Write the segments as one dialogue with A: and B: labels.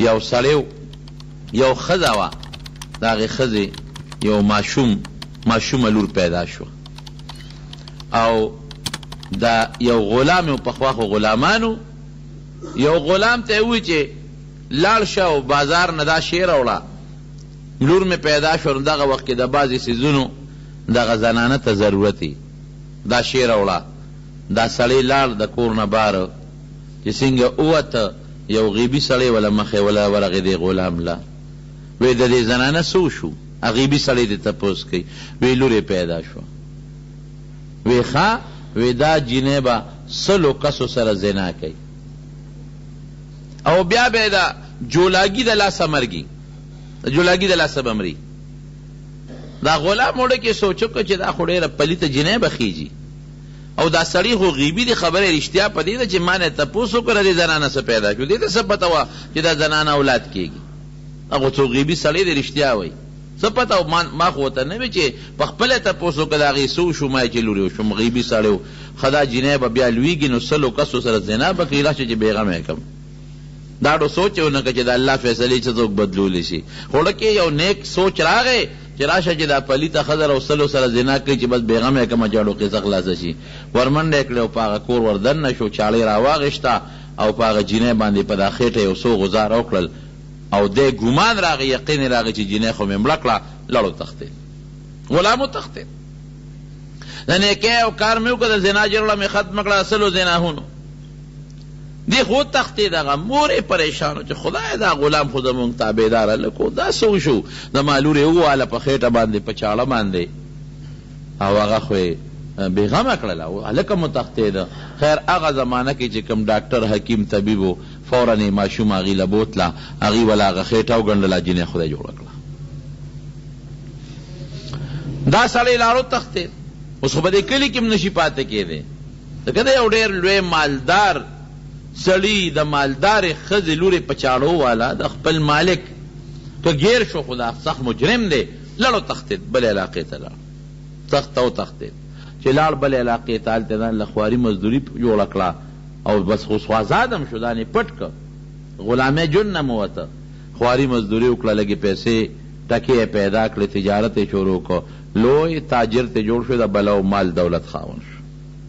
A: یو سړی یو ښځه وه، د هغې ښځې یو ماشومه لور پیدا شوه او دا یو غلام یو پخوا خو غلامانو، یو غلام ته یې ووایي چې لاړ شه او بازار نه دا شی راوړه، لور مې پیدا شوه. نو دغه وخت کې د بعضې څیزونو دغه زنانه ته ضرورت وي، دا شی راوړه. دا سړی لاړ د کور نه باره، چې څنګه ووته یو غیبي سړی وله مخې وله ورغې دی غلام له، وی د دې زنانه څه وشو؟ غیبي سړی دې تپوس کوي، وی لور پیدا شوه. وی ښه، وی دا جینۍ به 100 کسو سره زنا کوي او بیا به دا جولاګي د لاسه مرګي، جولاګي د لاسه به مري. دا غلام وړه کې سوچ وکړه چې دا خو ډېره پلیته جینۍ به خیږي او دا سړی خو غیبي دی، خبره رښتیا په دې ده چې ما نه تپوس وکړه دې زنانه څه پیدا شو، دې ته څه پته وه چې دا زنانه اولاد کېږي. هغه څو غیبي سړی دی رښتیا وایي، څه پته وه ما خو ورته نه وي چې په خپله تپوس وکړه د هغې څه وشو، ما یې چې لورې وشوم غیبي سړی و. ښه دا جینۍ به بیا لویږي نو 100 کسو سره زنا به کوي، راشه چې بېغمه یې کړم. دا ډو سوچ یې ونه کړه چې د الله فیصلې څه څوک بدلولی شي. خوړه کې یو نیک سوچ راغی چې راشه چې دا پلیته ښځه او 100 سره زنا کوي چې بس بېغمه یې کړمه جاړو قصه خلاصه شي. ورمنډه یې کړې او په هغه کور وردننه شو، چاړې راواغېسته او په هغه جینۍ باندې په دا خېټه یو څو غزار وکړل او دی ګمان راغی، یقین راغی چې جینۍ خو مې مړه کړه. لړ وتښتېد، غلام وتښتېد. د نیکۍ او کار مې وکړه، د زنا جرړه مې ختمه کړه، 100 زناهونو دی خو تختې. دغه مور یې پریشانو چې خدای دا غلام خو زمونږ تابعداره لکو، دا څه وشو؟ د ما لور یې وواله په خېټه باندې په چاړه باندې او هغه خو یې بېغمه کړله او هلکه مو تختېده. خیر هغه زمانه کې چې کوم ډاکټر حکیم طبیب و، فوراً یې ماشوم هغې له بوتله، هغې وله هغه خېټه وګنډله، جینۍ خدای جوړه کړه. دا سړی لاړ وتښتېد، اوس خو په دې کلي کې هم نشي پاتې کېدی، ځکه دی یو ډېر لوی مالدار سړي، د مالدارې ښځې لورې په چاړو والا، د خپل مالک که ګیر شو خو دا سخت مجرم دی. لړ وتښتېد، بلې علاقې ته لاړ، تخته وتښتېد. چې لاړ بلې علاقې ته، هلته ځان له خواري مزدوري جوړه کړه او بس خو سوازاد هم شو، ځان یې پټ کړه، غلامۍ جون نه موته، خواري مزدوري وکړه، لږې پیسې ټکې یې پیدا کړې، تجارت یې شروع کړه، لوی تاجر ته جوړ شو، د بله او مال دولت خاوند شو.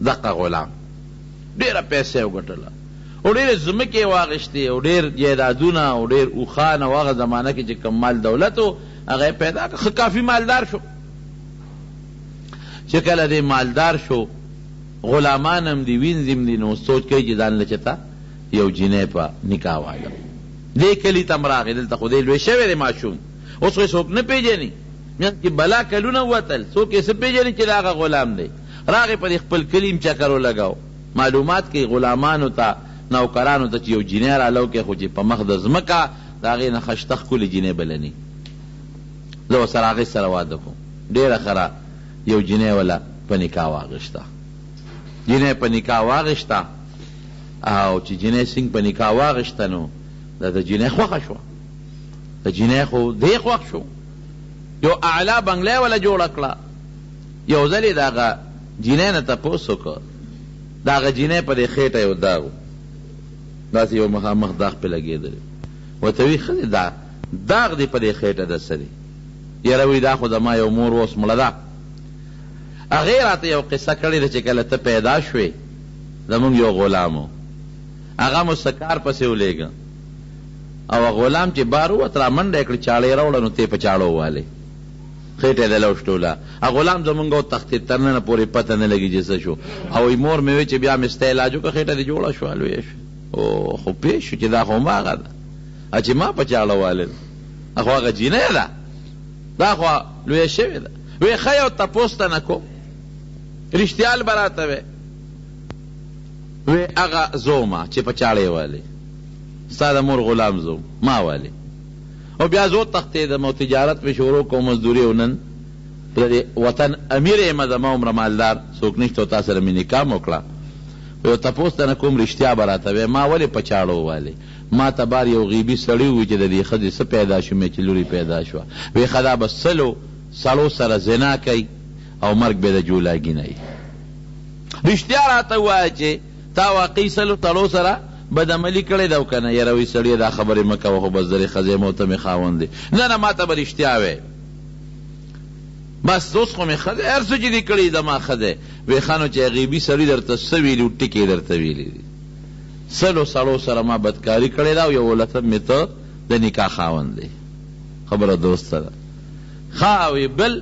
A: دقه غلام ډېره پیسې یې وګټله او ډېرې ځمکې یې واخېستې او ډېر جایدادونه او ډېر اوښان او هغه زمانه کې چې کوم مال دولت و هغه یې پیدا کړه. ښه کافي مالدار شو. چې کله دی مالدار شو، غلامان هم دي، وینځ دي، نو سوچ کوي چې ځان له چېته یو جینۍ په نکاح والم. دې کلي ته م راغی، دلته خو دی لوی شوی دی ماشوم، اوس خو یې څوک نه پېژني، میانځ کې بلا کلونه ووتل، څوک یې څه پېژني چې د هغه غلام دی. راغی په دې خپل کلي م چکر ولګاو، معلومات کوي غلامانو ته نوکرانو ته چې یو جینۍ رالو کې، خو چې په مخ د ځمکه د هغې نه خشته ښکلې جینۍ بلني. زه ورسره هغې سره واده کوم، ډېره ښه یو جینۍ وله په نکاح واغېسته. جینۍ په نکاح واغېسته او چې جینۍ څنګه په نکاح واغېسته نو د جینۍ خوښه شوه، د جینۍ خو دی خوښ شو، یو اعلی بنګله وله جوړه کړه. یو ځل یې د هغه جینۍ نه تپوس وکړه، د هغه جینۍ په دې خېټه یو داغ و، داسې یو مخامخ داغ پې لګېدلی. ورته وایي ښځې دا داغ دی په دې خېټه د څه دی؟ یاره وایي دا خو زما یو مور اوس مړه ده. هغې راته یو قصه کړې ده چې کله ته پیدا شوې زمونږ یو غلام و، هغه مو څه کار پسې ولېږه او غلام چې بار ووت را منډه یې کړه، چاړې راوړه نو ته یې په چاړو والې، خېټه یې دله وشټوله. غلام زمونږ وتښتېد، تر ننه پورې پته نه لګي چې څه شو. او مور مې وایي چې بیا مې ستا علاج وکړه، خېټه دې جوړه شوه، لویه شوه. او خو پوه شو چې دا خو هماغه ده چې ما په چاړه والې ده، خو هغه جینۍ ده، دا خو لویه شوې ده. وایي ښه یو تپوس ته نه کوم، رښتیا به راته وی. وی هغه زومه چې په چاړه یې والې، ستا د مور غلام زوم ما والې. او بیا زه وتښتېدم او تجارت مې شروع کوم، مزدوري او نن د وطن امیر یم، زما عمره مالدار څوک نشته او تا سره مې نکاح م وکړه. یو تپوس ته نه کوم، رښتیا به راته وی، ما ولې په چاړو والې؟ ما ته بار یو غیبي سړي ووایي چې د دې ښځې څه پیدا شو، مې چې لورې پیدا شوه. وی ښه دا به 100 سړو سره زنا کوي او مرګ به د جولاګي نه وي. رښتیا راته ووایه چې تا واقعي 100 سړو سره بدعملي کړې ده او که نه یاره وایي سړیه دا خبرې مه کوه خو بس درې ښځې مو ته مې خاوند دی نه نه ما ته به رښتیا وی بس اوس خو مې ښه دی هر څه چې دې کړي زما ښه دی وی ښه نو چې غیبي سړي درته څه ویلي ټکې درته ویلي دي سلو سړو سره ما بدکاري کړې ده او یو ولسم مې ته د نکاح خاوند دی خبره دوسته ده ښه وی بل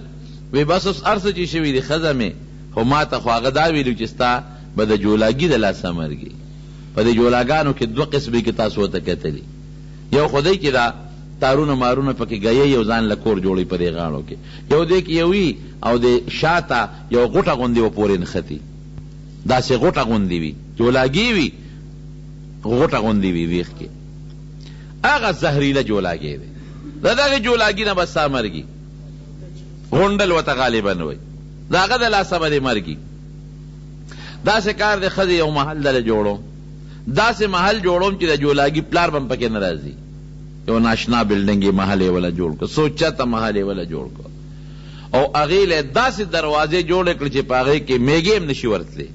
A: وی بس اوس هر څه چې شوي دي ښځه مې خو ما ته خو هغه دا ویلو چې ستا به د جولاګي د لاسه مرګي په دې جولاګانو کې دوه قسمې کې تاسو ورته کتلي یو خدای چې دا تارونه مارونه پکې ګیی یو ځان له کور جوړي په دې غاړو کې یو دې کې یو وي او د شاته یو غوټه غوندې و پورې نښتي داسې غوټه غوندې وي جولاګي وي غوټه غوندې وي ویښ کې هغه زهریله جولاګي دی د دغې جولاګي نه به ستا مرګي غونډل ورته غالبا وایي د هغه د لاسه به دې مرګي داسې کار د ښځې یو محل دله جوړوم داسې محل جوړوم چې د جولاګي پلار به هم پکې نه راځي یو ناشنا بلډنګ یې محل یې وله جوړ کړ سوچته محل یې وله جوړ کړ او هغې له داسې دروازې جوړې کړې چې په هغې کې میږې هم نشي ورتلی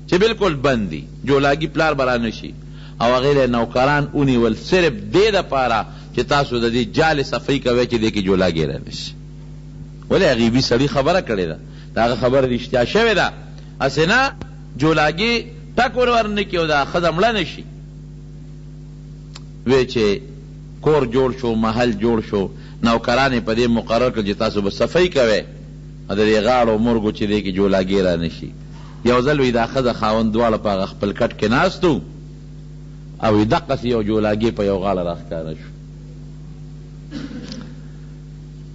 A: چې بالکل بند دي جولاګي پلار به را نشي او هغې له نوکران ونیول صرف دې دپاره چې تاسو د دې جالې صفایي کوئ چې دې کې جولاګي را نشي ولې غیبي سړي خبره کړې ده د هغه خبره رښتیا شوې ده هسې نه جولاګي ټک ور نه کړي او دا ښځه مړه نه شي وی چې کور جوړ شو محل جوړ شو نوکران یې په دې مقرر کړل چې تاسو به صفایي کوئ او د دې غاړو مرګو چې دی کې جولاګي را نه شي یو ځل وی دا ښځه خاوند دواړه په هغه خپل کټ کې ناست وو او وی دقسې یو جولاګي په یو غاړه راښکاره شو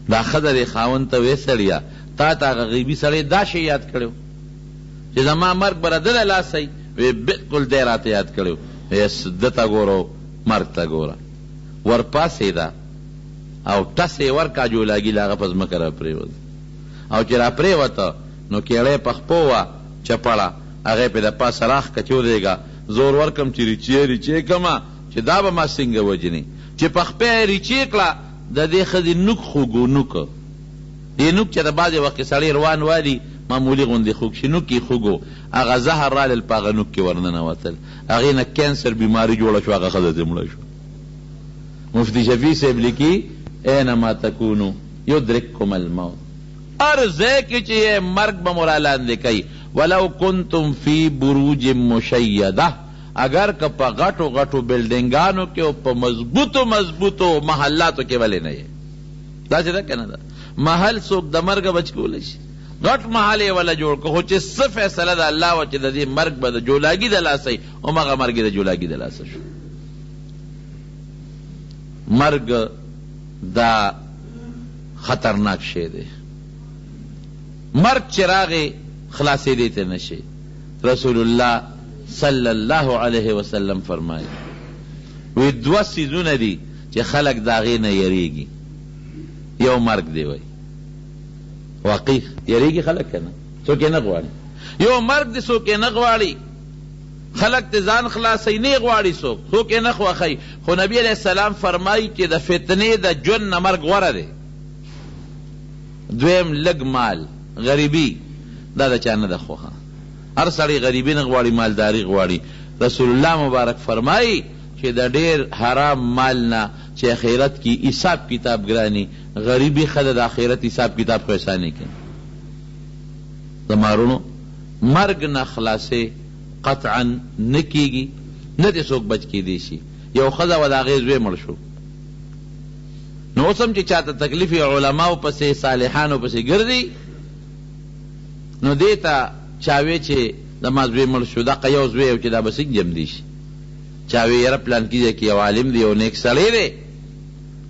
A: دا ښځه دې خاوند ته وی سړیه تا ته هغه غیبي سړی دا شی یاد کړی چې زما مرګ به د ده لاسه وی بالکل دی راته یاد کړی ده ته ګوره مرګ ته ګوره ورپاسېده او ټس یې ورکړه جولاګي له هغه په ځمکه را پرېوت او چې را پرېوته نو کیړی په خپو وه چپړه هغې پې د پاسه راښکه چې ودرېږه زور ورکړم چې ریچې کړمه چې دا به ما څنګه وجنې چې په خپه یې ریچې کړه د دې ښځې نوک خوږو نوک دې نوک چې د بعضې وخت کې سړی روان والي معمولي غوندې خوږ شي نوک یې خوږو هغه زهر رالل په هغه نوک کې ورننوتل هغې نه کینسر بیماري جوړه شو هغه ښځه دې مړه شو مفتی شفیع صاحب لیکي اینما تکونو یدرککم الموت هر ځای کې چې یې مرګ به مو را لاندې کوي ولو کنتم فی بروج مشیده اگر که په غټو غټو بلډنګانو کې او په مضبوطو محلاتو کې ولې نه یې داسې ده که نه ده محل څوک د مرګه بچ کولی شي غټ محل یې وله جوړ کړو خو چې څه فیصله ده الله وه چې د دې مرګ به د جولاګي د لاسه وي همغه مرګ یې د جولاګي د لاسه شو مرګ دا خطرناک شی دی مرګ چې راغی خلاصېدی ته نه شي رسول الله صلی الله علیه وسلم فرمایي وی دوه څیزونه دي چې خلک د هغې نه یریږي یو مرګ دی وی واقعي یریږي خلک که نه څوک یې نه غواړي یو مرګ دی څوک یې نه غواړي خلق ته ځان خلاصوي نه غواړي څوک یې نه خوښوي خو نبي علیه السلام فرمایي چې د فتنې د ژوند نه مرګ غوره دی دویم لږ مال غریبي دا د چا نه ده خوښه هر سړی غریبي نه غواړي مالداري غواړي رسول الله مبارک فرمایي چې د ډېر حرام مال نه چې آخرت کې حساب کتاب ګراني غریبي ښه ده د آخرت حساب کتاب خو اسانه کوي د مارونو مرګ نه خلاصې قطعا نه کیږي نه دې څوک بچ کیدی شي یو ښځه وه د هغې زوی مړ شو نو اوس هم چې چاته تکلیف یې علماو پسې صالحانو پسې ګرځي نو دې ته چا وی چې زما زوی مړ شو دقه یو زوی یو چې دا به څنګه جمدي شي چا وی یاره پلانکي ځای کې یو عالم دی یو نیک سړی دی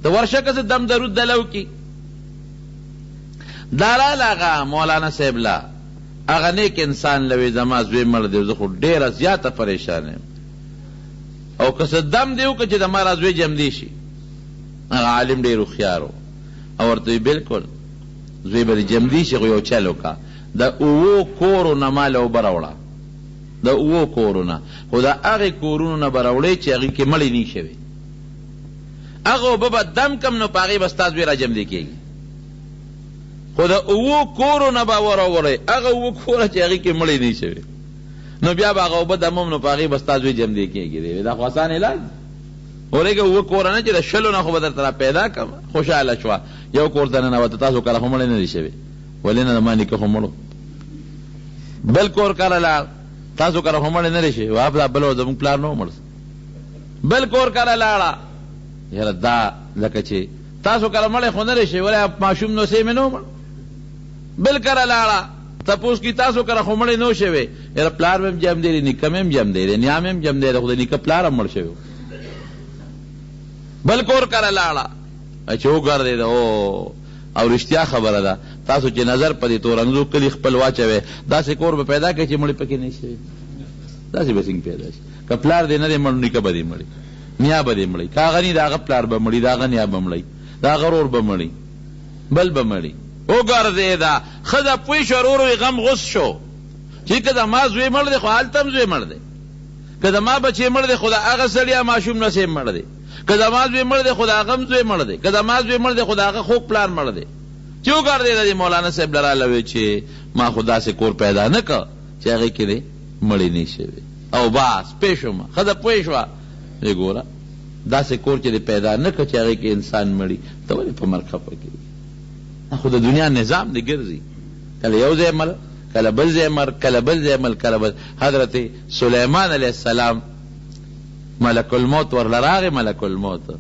A: ته ورشه که څه دم درود دله وکړي دا راله هغه مولانا صاحب له هغه نیک انسان لوی زما زوی مړ دی زه خو ډېره زیاته پریشان یم او که څه دم دی وکړه چې زما را زوی جمدي شي هغه عالم ډېر هوښیار و او ورته وی بلکل زوی به دې جمدي شي خو یو چل وکړه د اوو کورو نه مال اوبه راوړه د اوو کورو نه خو د هغې کورونو نه به راوړې چې هغې کې مړې نه شوې هغه اوبه به دم کم نو په هغې به ستا زوی را جمدي کېږي خو د اوو کورو نه به وراوړې هغه اوو کوره چې هغې کې مړې نه شوې نو بیا به هغه اوبه دموم نو په هغې به ستا زوی جمدې کېږي. دا خو اسان علاج ورېږه اوه کوره نه چې د شلو نه خو به درته را پیدا کړم. خوشحاله شوه یو کور ته ننوته. تاسو کله خو مړی نه دي شوي؟ ولې نه؟ د ما نیکه خو مړو. بل کور کله لاړ. تاسو کله خو مړی نه دي شوي؟ دا بل و زموږ پلار نه و مړ. بل کور کله لاړه. یاره دا لکه چې تاسو کله مړی خو نه دي شوي ولې ماشوم نو سې مې نه و مړ. بل کله لاړه تپوس کی تاسو کله خو مړی نه و شوی. یاره پلار مې هم جم دی نیکه مې هم جم دی نیا مې هم جم دی خو د نیکه پلار هم مړ شوی. بل کور کله لاړه چې وګرځېده او رښتیا خبره ده. تاسو چې نظر په دې تورنګزو کلي خپل واچوئ داسې کور به پیدا کړئ چې مړی پکې نه شي. داسې به څنګه پیدا شي؟ که پلار دې نه دی مړ نیکه به دې مړی نیا به دې مړی. که هغه نی د هغه پلار به مړی د هغه نیا به مړی د هغه ورور به مړی بل به مړی. وګرځېده ښځه پوه شوه ورور یې غم غوس شو چې که د ما زوی مړ دی خو هلته هم زوی مړ دی. که د ما بچی مړ دی خو د هغه سړي ماشوم نه سې مړ دی. که د ما زوی مړ دی خو د هغه هم زوی مړ دی. که د ما زوی مړ دی خو د هغه خوږ پلار مړ دی. چې وګرځېده د مولانا صاحب لراله وی چې ما خو داسې کور پیدا نه کړ چې هغې کې دی مړی نه شوی. او بس پوه شوم ښځه پوه شوه چې ګوره داسې کور چې دی پیدا نه کړ چې هغې کې انسان مړي ته ولې په مرګ خفه کېږي؟ خو د دنیا نظام دی ګرځي کله یو ځای مړ کله بل ځای مړ کله بل ځای مړ کله بل. حضرت سلیمان علیه السلام ملک الموت ورله راغی. ملک الموت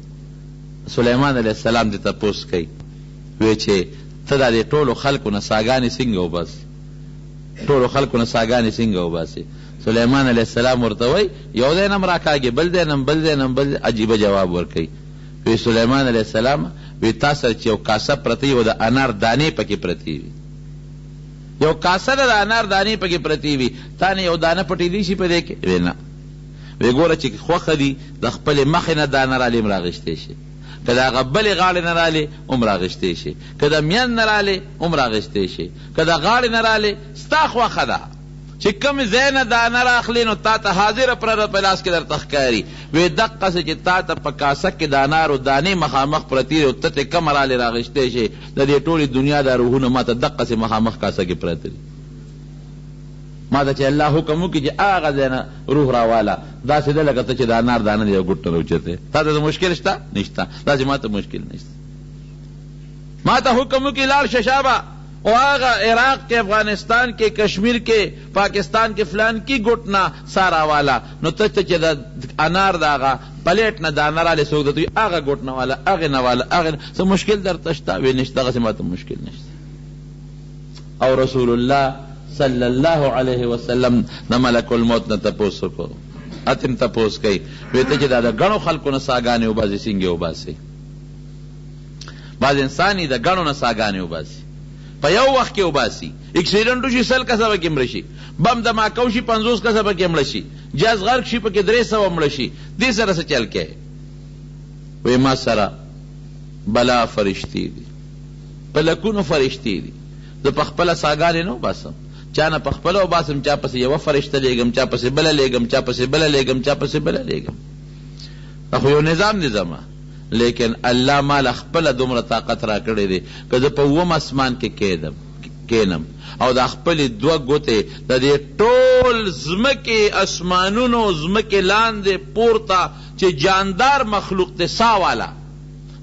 A: سلیمان علیه السلام دې تپوس کوي وی چې ته دا دې ټولو خلکو نه ساګانې څنګه وباسې ټولو خلکو نه ساګانې څنګه وباسې. سلیمان علیه السلام ورته وایي یو ځای نه م راکاږي بل ځای نه بل ځای نه بل عجیبه جواب ورکوي. وی سلیمان علیه السلام وی تا سره چې یو کاسه پرته وي او د انار دانې پکې پرتې وي یو کاسه ده د انار دانې پکې پرتې وي تا نه یو دانه پټېدی شي په دې کې؟ وی نه. وی ګوره چې خوښه دي د خپلې مخې نه دانه رالې هم راغېشتی شي. که د هغه بلې غاړې نه رالې هم راغېشتی شي. که د میان نه رالې هم راغېشتی شي. که د غاړې نه رالې ستا خوښه ده چې کوم ځای نه دانه راخلې نو تا ته حاضره پرته په لاس کې درته ښکاري. وی دقسې چې تا ته په کاسه کې د انارو دانې مخامخ پرتې دي او ته ترې کومه رالې راغېشتی شي د دې ټولې دنیا دا روحونه ما ته دقسې مخامخ کاسه کې پرته دي. ما ته چې الله حکم وکړي چې هغه ځای نه روح راواله داسې ده لکه ته چې د انار دانه د یو ګوټ نه راوچتې. تا ته مشکل شته؟ نشته. داسې ما ته مشکل نشته. ما ته حکم وکړي لاړ شه شابه او هغه عراق کې افغانستان کې کشمیر کې پاکستان کې فلان کې ګوټ نه سا راواله نو ته چې د انار د هغه پلیټ نه دانه رالې څوک درته وي هغه ګوټ نه واله هغې نه واله هغې څه مشکل درته شته؟ وی نشته. دغسې ما ته مشکل نشته. او رسول الله صلی الله علیه وسلم د ملک الموت نه تپوس وکړو. اتم تپوس کوي وی ته چې دا د ګڼو خلکو نه ساګانې وباسې څنګه وباسې؟ بعض انسان یې د ګڼو نه ساګانې وباسي په یو وخت کې وباسي. اکسیډنټ وشي 100 کسه پکې مړه شي. بم دماکه وشي 50 کسه پکې مړه شي. جاز غرق شي پکې 300 مړه شي. دې سره څه چل کوي؟ وی ما سره بلا فرشتې دي په لکونو فرشتې دي. زه په خپله ساګانې نه وباسم چا نه په خپله وباسم چا پسې یوه فرشته لیږم چا پسې بله لیږم چا پسې بله لیږم چا پسې بله لیږم. دا خو یو نظام دی زما. لیکن الله مال خپله دومره طاقت را کړی دی که زه په اووم اسمان کې کینم او دا خپلې 2 ګوتې د دې ټول ځمکې اسمانونو ځمکې لاندې پورته چې جاندار مخلوق دی سا والا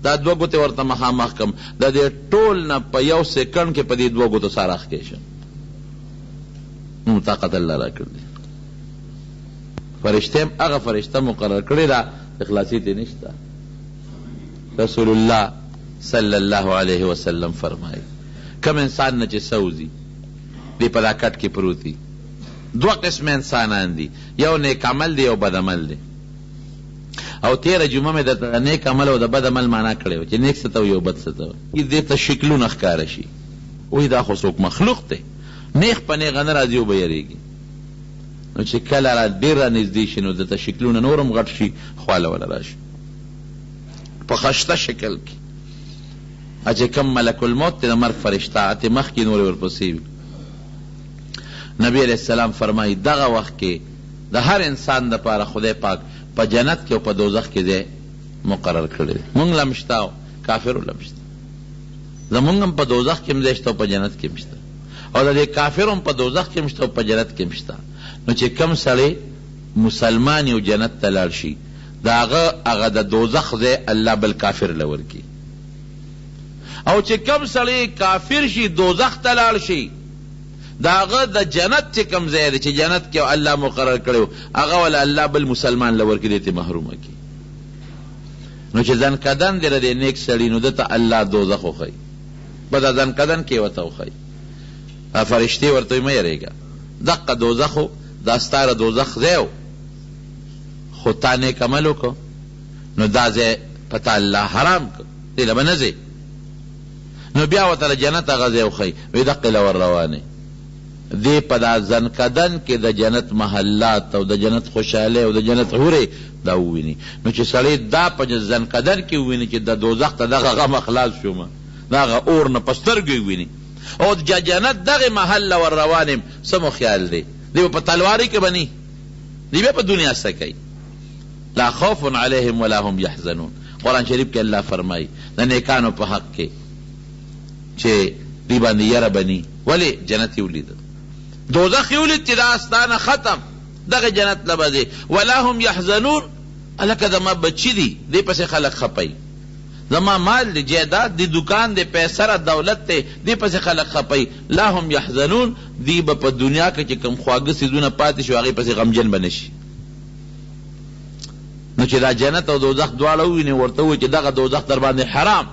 A: دا 2 ګوتې ورته مخامخ کم د دې ټول نه په 1 سیکنډ کې په دې 2 ګوتو سا راښکې شم. نو طاقت الله را کړی. فرشته هم هغه فرشته مقرر کړې ده اخلاصي ته نشته. رسول الله صلی الله علیه وسلم فرمایي کم انسان نه چې سوځي دی په دا کټ کې پروت دي 2 قسمه انسانان دي یو نیک عمل دی یو بد عمل دی. او تیره جمعه مې درته نیک عمل او د بد عمل معنا کړی و چې نیک څه ته وي او بد څه ته وي. دې ته شکلونه ښکاره شي وایي دا خو څوک مخلوق دی نیغ په نیغه نه راځي او به یېرېږي. نو چې کله را ډېر را نږدې شي نو دته شکلونه نور هم غټ شي خواله وله راشي په خشته شکل کې. چې کم ملک الموت دی د مرګ فرشته اتې مخکې نورې ورپسې وي. نبی علیه السلام فرمایي دغه وخت کې د هر انسان دپاره خدای پاک په جنت کې او په دوزخ کې ځای مقرر کړی دی. مونږ له هم شته او کافرو له هم شته. زمونږ هم په دوزخ کې هم ځای شته او په جنت کې هم شته او د دې کافرو هم په دوزخ کې هم شته او په جنت کې هم شته. نو چې کم سړی مسلمان یو جنت ته لاړ شي د هغه د دوزخ ځای الله بل کافر له ورکي، او چې کم سړی کافر شي دوزخ ته لاړ شي د هغه د جنت چې کم ځای دی چې جنت کې الله مقرر کړی هغه ولا الله بل مسلمان له ورکي دی ته محرومه کړي. نو چې ځان کدن دی د نیک سړي نو دته الله دوزخ وښیي، به دا ځان کدن کې ورته وښیي، فرشتې ورته مه یېرېږه دقه دوزخو دا ستاره دوزخ ځای و، خو تا نیک عمل وکړو نو دا ځای په تا الله حرام کړ، دې له به نه ځې. نو بیا ورته له جنت هغه ځای وښیي، وایي دقې له ور روانې دې په دا ځنکدن کې د جنت محلات او د جنت خوشحالۍ او د جنت حورې دا وویني. نو چې سړی دا په ځنکدن کې وویني چې د دوزخ ته دغه غم خلاص شومه د هغه اور نه په سترګو وویني او د جنت دغې محل له ور روان یم څه مو خیال دی؟ دی به په تلوارۍ کې به نی، دی بیا په دنیا څه کوي؟ لا خوف علیهم ولا هم یحزنون. قرآن شریف کې الله فرمایي د نیکانو په حق کې چې دی باندې یره بني ولې جنت یې ولیده، دوزخ یې ولید چې دا استانه ختم دغه جنت له به ځې، ولا هم یحزنون هلکه زما بچي دي دې پسې خلک خپوي، زما مال دی جیداد دی دکان دی پیسره دولت دی دې پسې خلک خپوي، لا هم یحزنون دی به په دنیا کې چې کوم خواږه څیزونه پاتې شو هغې پسې غمجن به نه شي. نو چې دا جنت او دوزخ دواړه وویني ورته ووایي چې دغه دوزخ در باندې حرام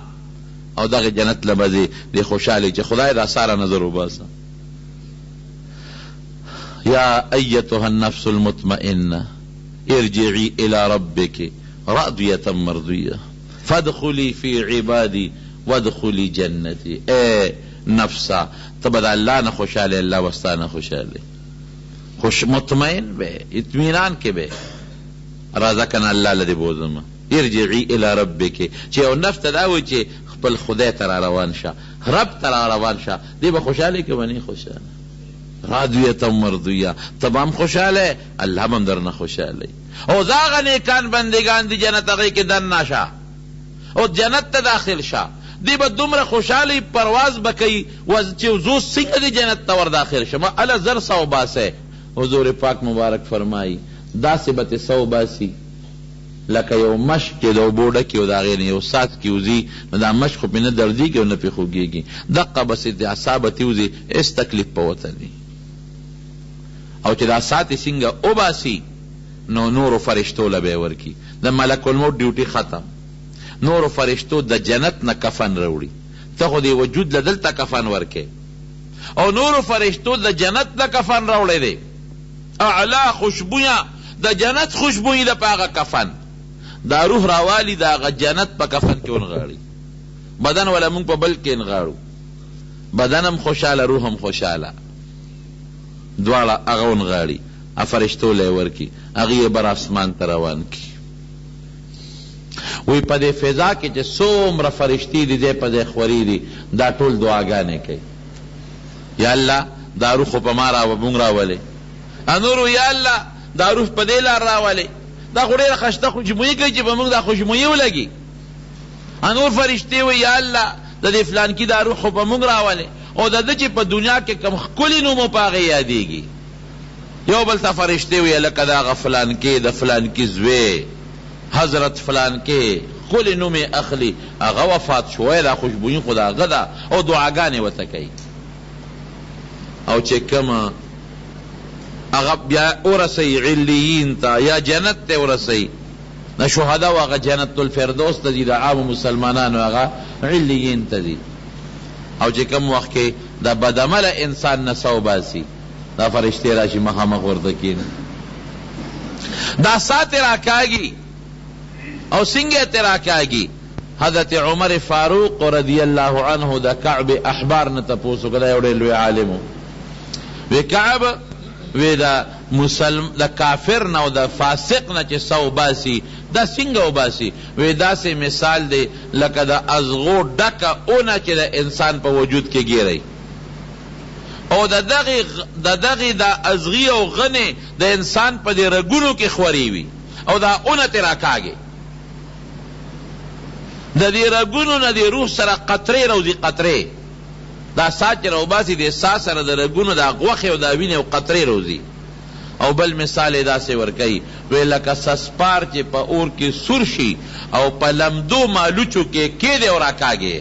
A: او دغه جنت له به ځې دی خوشحالي چې خدای دا ساره نظر وباسه. یا ایتها النفس المطمئنه ارجعی الى ربک راضیة مرضیة فادخلی فی عبادی وادخلی جنتی. اے نفسا ته به د الله نه خوشحاله الله وستا نه خوشحاله خوش مطمئن به اطمینان کې به راځه کنه الله له دې بوزمه. ارجعی الى ربک چې یو نفس ته دا وایي چې خپل خدای ته را روان شه رب ته را روان شه دې به خوشحاله کې به نه خوشحاله راضیة مرضیه ته به هم خوشحاله الله به هم درنه خوشحاله او دا هغه نیکان بندگان دي جنت هغې کې دننه شه او جنت ته داخل شه دی به دومره خوشحالی پرواز به کوي چې زو څنګه دی جنت ته ور داخل شم اله زر سو باسه. حضور پاک مبارک فرمایي داسې به ته سو باسي لکه یو مشک چې د اوبو ډکې او د هغې نه یو ساعت کې وځي نو دا مشک خو پې نه دردېږي او نه پې خوږېږي دقه بسې د اعصاب به تې وځي هېڅ تکلیف په وته دی او چې دا ساعت یې څنګه وباسي نو نورو فرشتو له به یې ورکي د ملک الموت ډیوټي ختم نورو فرشتو د جنت نه کفن راوړي ته خو دې وجود له دلته کفن ورکې او نورو فرشتو د جنت نه کفن راوړی دی اعلی خوشبویه د جنت خوشبویي ده په هغه کفن دا روح راوالی د هغه جنت په کفن کې ونغاړي بدن ولا مونږ په بل کې نغاړو بدن هم خوشحاله روح هم خوشحاله دواړه هغه ونغاړي فرشتو له یې ورکي هغې یې بر اسمان ته روان کي وی په دې فضا کې چې څومره فرشتي دي دی په ځای خوري دي دا ټول دعاګانې کوي یا الله دا روح خو په ما مونږ راولې نورو یا الله دا روح په دې لار راولې دا خو ډېره خشته خوشبویي کوي چې په مونږ دا خوشبویي ولګي نور فرشتې وی یا الله د دې فلانکي دا روح خو په مونږ راولې او د ده چې په دنیا کې کوم ښکلي نوم په هغې یادېږي یو بل ته فرشتې وی لکه د هغه فلانکي د فلانکي زوی حضرت فلان کې خل نوم اخلی هغه وفات شوی دا خوشبویي خو د هغه ده او دعاګانې ورته کوي او چې کومه هغه بیا ورسوي علیین ته یا جنت ته ورسوي د شهدا و هغه جنت الفردوس ته ځي د عامو مسلمانانو هغه علیین ته ځي او چې کوم وخت کې د بدعمله انسان نه سو باسي دا فرشتې راشي مخامخ ورته کښېني دا سات راکاږي او څنګه تیرا کاږي حضرت عمر فاروق رضی الله عنه د کعب احبار نه تپوس وکړه یو ډېر لوی عالم وی کعب وی د کافر نه او د فاسق نه چې سو باسي دا څنګه وباسي وی داسې مثال دی لکه د ازغو ډکه اونه چې د انسان په وجود کې ګیری او د دغې د ازغي او غنې د انسان په دې رګونو کې خوري وي او دا اونه ترې راکاږي د دې رګونو نه د روح سره قطرې روځي قطرې دا سا چې راوباسي د سا سره د رګونو د غوښې او د وینې او قطرې روځي او بل مثال دا سے ورکی وی لکا سسپار چی پا اور کی سرشی او پا لمدو مالوچو کے دے اور آکاگے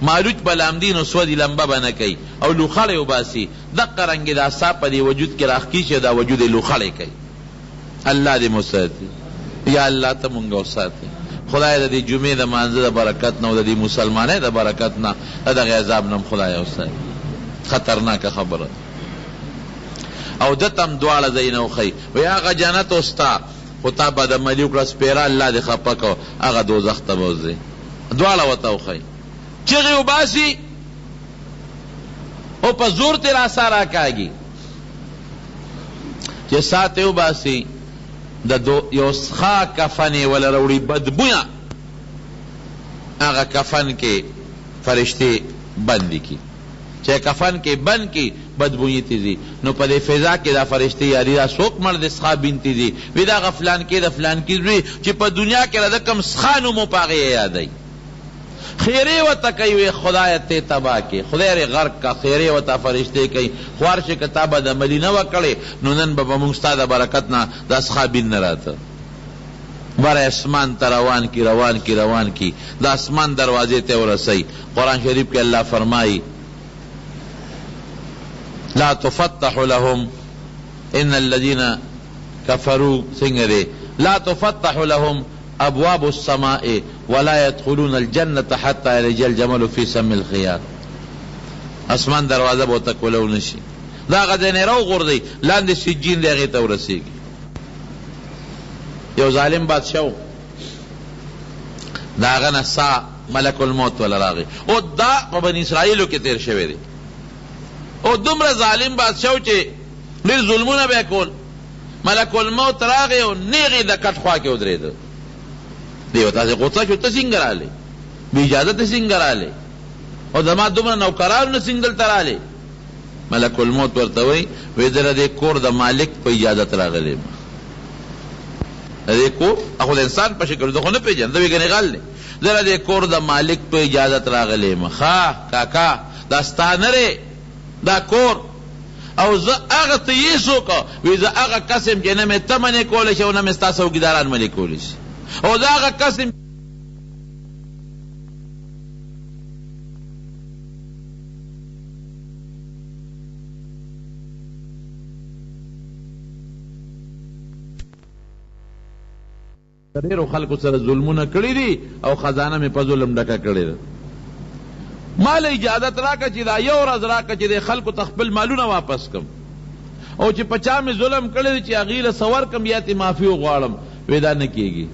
A: مالوچ پا لامدین و سودی لمبا بنکی او لوخڑے و باسی دق رنگی دا سا پا دی وجود کی راخکی چی دا وجود لوخڑے کئی اللہ دی مساتی یا اللہ تا منگو ساتی خدای دا دی جمعه دا منزه دا برکت نا و دا دی مسلمانه دا برکت نا دا غیظاب نم خدای اوساتی خطرناک خبره او دتم دوال زینو خی وی آغا جنت استا خطا با دا ملیوک رس پیرا اللہ دی خپکو آغا دوزخ تبوزی دوالا وطاو خی چغی و باسی او پا زور تیرا سارا کاگی چه ساتے و باسی دا دو یو سخا کفنی ولا روڑی بدبویا آغا کفن کے فرشتے بندی کی چه کفن کے بند کی بدبوئی تیزی نو پا دے فضا کے دا فرشتے یاری دا سوک مرد سخا بین تیزی وی دا غفلان کے دا فلان کی دوی چه پا دنیا کے ردکم سخانو مو پاگے یادائی خیرے و تا کئی خدایت تبا کے خدای غرق کا خیرے و تا فرشتے کئی خوارش کتابہ دا ملی نو کڑے نو نن با منگستا دا برکتنا دا سخا بین نراتا بر اسمان تا روان کی روان کی روان کی دا اسمان دروازے تے ورسی قرآن شریف کے اللہ فرمائی لا تفتح لهم ان الذين كفروا سنگرے لا تفتح لهم ابواب السماء ولا يدخلون الجنة حتى يلج الجمل في سم الخياط اسمان دروازه بو تک ولو نشي دا غدنه رو غردی لاندې سجین دغه ته ورسیږي یو ظالم بادشاہ دا غنه سا ملک الموت ولا راغی او دا په بنی اسرائیلو کې تیر شوی دی او دومره ظالم بادشاہ چې ډیر ظلمونه به کول ملک الموت راغی او نیغه د کټ خوا کې ودرېد دیو تاسو غوڅه شو ته څنګه رااله بی اجازه ته څنګه رااله او دما دومره نوکرانو نه څنګه تراله ملک الموت ورته وی در دې کور د مالک په اجازه راغلی دې کو اخو انسان په شکل دغه نه پیژن دا ویګنی غل در دې کور د مالک په اجازه راغلی مخا کاکا داستانره دا کور او زه هغه ته یې سوکا وی زه هغه قسم چې نه مې تمنې کولې شو نه مې تاسو ګداران ملي کولې او دا هغه قسم ډېرو خلکو سره ظلمونه کړي دي او خزانه مې په ظلم ډکه کړې ده مال اجازت راکه چې دا یو ورځ راکه چې د خلکو ته خپل مالونه واپس کم او چې په چا مې ظلم کړی دی چې هغې له سور کم یا تې معافي وغواړم وی دا نه کېږي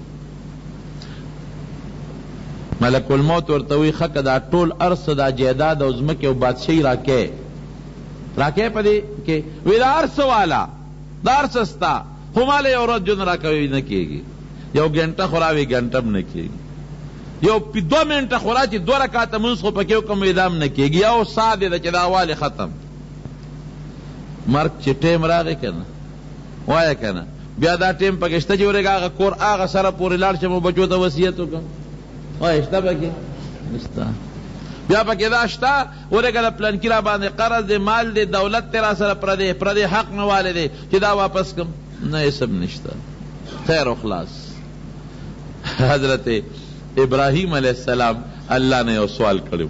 A: ملک الموت ورته وی ښه که دا ټول ارس دا جیداد او ځمکې او بادشاهي راکې په دې کې وی دا ارس والا دا ارس ستا خو ماله یو ورځ جون راکوي نه کېږي یو ګنټه خو راوي ګنټه هم نه کېږي یو 2 منټه خورا چې 2 رکعاته منځ خو پکې وکم اعدام نه کېږي او سا دی چې دا والی ختم مرګ چې ټیم راغی که نه وایه که نه بیا دا ټیم پکې شته چې ورېږه هغه کور هغه سره پورې لاړ شم او بچو ته وصیت وکړم وایه شته پکې نشته بیا پکې دا شته ورېږه د پلنکي را باندې قرض دی مال دی دولت دی را سره پردی حق نه والی دی چې دا واپس کم نه یې سب نشته خیر و خلاص حضرت ابراہیم علیہ السلام اللہ نے یو سوال کړو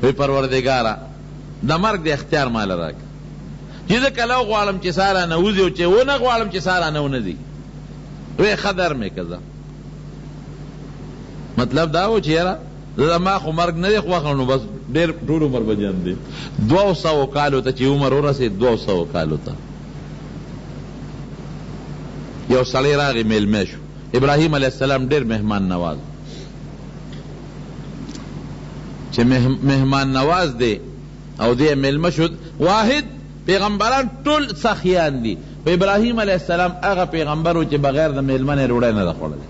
A: وی پروردگارا د مرګ د اختیار مال راک چې زه کله غواړم چې ساره نه وځي او چې ونه غواړم چې ساره نه ونه ځي وی خدر مې کزه مطلب دا و چې یاره زما خو مرګ نه دی خو نو بس ډېر ټول عمر به جان دی 200 کالو ته چې عمر ورسېد 200 کالو ته یو سړی راغی میلمه شو ابراہیم علیہ السلام ډیر مہمان نواز چې مہمان نواز دی او دی میلمه شد واحد پیغمبران ټول سخیان دي په ابراہیم علیہ السلام هغه پیغمبر چې بغیر د میلمه نه ډوډۍ نه خوړل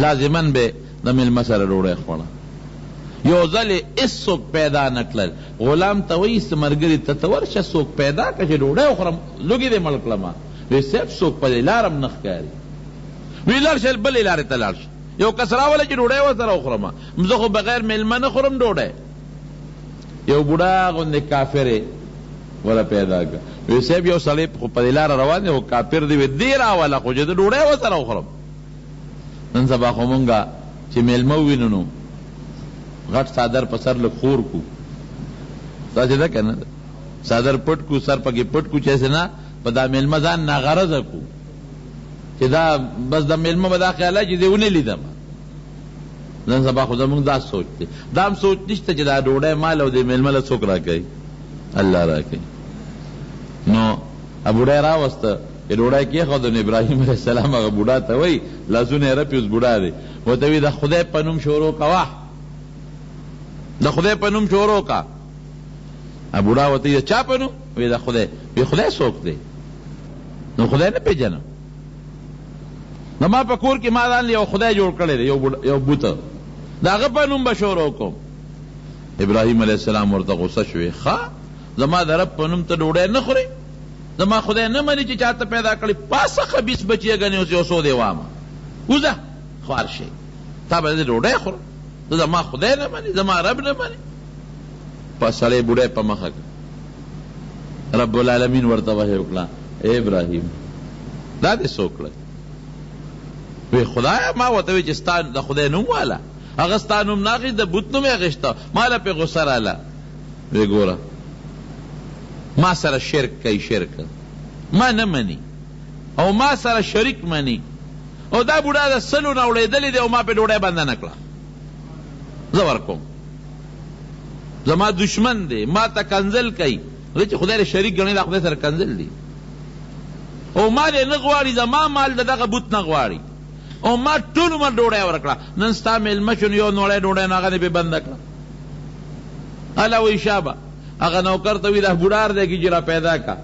A: لازما به د میلمه سره ډوډۍ خوړه یو ځل هیڅوک پیدا نه کړل غلام ته وایي ثمرګري ته ورشه څوک پیدا کړه چې ډوډۍ وخورم لوګي دې مړ کړم وی سیب سوک پا لارم نخکاری وی لار شل بلی لار تلار شل یو کس راولا چی ڈوڑای و سر اخرم مزخو بغیر ملمه نخورم ڈوڑای یو بوڑا غنده کافره ولا پیدا کا وی صاحب یو سړی خو په دې لاره روان دی او کافر دی وی دی راوله خو چې د ډوډۍ ورسره وخورم نن سبا خو مونږه چې میلمه ووینو نو غټ څادر په سر لږ خور کو داسې ده که نه څادر پټ کو سر پکې پټ کو چې نه په دا میلمه ځان ناغرضه کو چې دا بس د میلمه به دا خیال چې دی ونه لیدم نن سبا خو زمونږ دا سوچ دی دا هم سوچ نشته چې دا ډوډۍ مال او د میلمه له څوک راکوي الله راکوي نو بوډۍ راوسته چې ډوډۍ کېښوده نو ابراهیم علیه السلام هغه بوډا ته وایي لاسونه یې رپي اوس بوډا دی ورته وایي د خدای په نوم شروع کوه د خدای په نوم شروع کا بوډا ورته وایي د چا په نوم وایي د خدای وایي خدای څوک دی نو خدای نه پېژنم نو ما په کور کې ما ځان یو خدای جوړ کړی دی یو بوته د هغه په نوم به شروع کوم ابراهیم علیه السلام ورته غصه شوې ښه زما د رب په نوم ته ډوډۍ نه خورې زما خدای نه مني چې چاته پیدا کړي پاسه خبیث بچی ګنې اوس یو څو دی وامه وځه خوار شي تا به ډوډۍ خورم زما خدای نه مني زما رب نه مني په سړی بوډۍ په مخه کړه رب العالمین ورته وحی وکړه ای ابراهیم دا دې څه وکړه وی خدایا ما ورته وی چې ستا د خدای نوم واله هغه ستا نوم نه اخېست د بت نوم یې اخېسته ما له پې غصه راله وی ګوره ما سره شرک کوي شرک ما نه مني او ما سره شریک مني او دا بوډا د سلو نه وړېدلی دی او ما پې ډوډۍ بنده نه کړه زه ورکوم زما دشمن دی ما ته کنځل کوي چې خدای شریک ګڼي دا خدای سره کنځل دی او مال یې نه غواړي زما مال د دغه بوت نه غواړي او ما ټول عمر ډوډۍ ورکړه نن ستا میلمه شو یو نوړی ډوډۍ نو هغه دې پې بنده کړه هله وایي شابه هغه نوکر ته وي دا بوډار دی چې را پیدا کا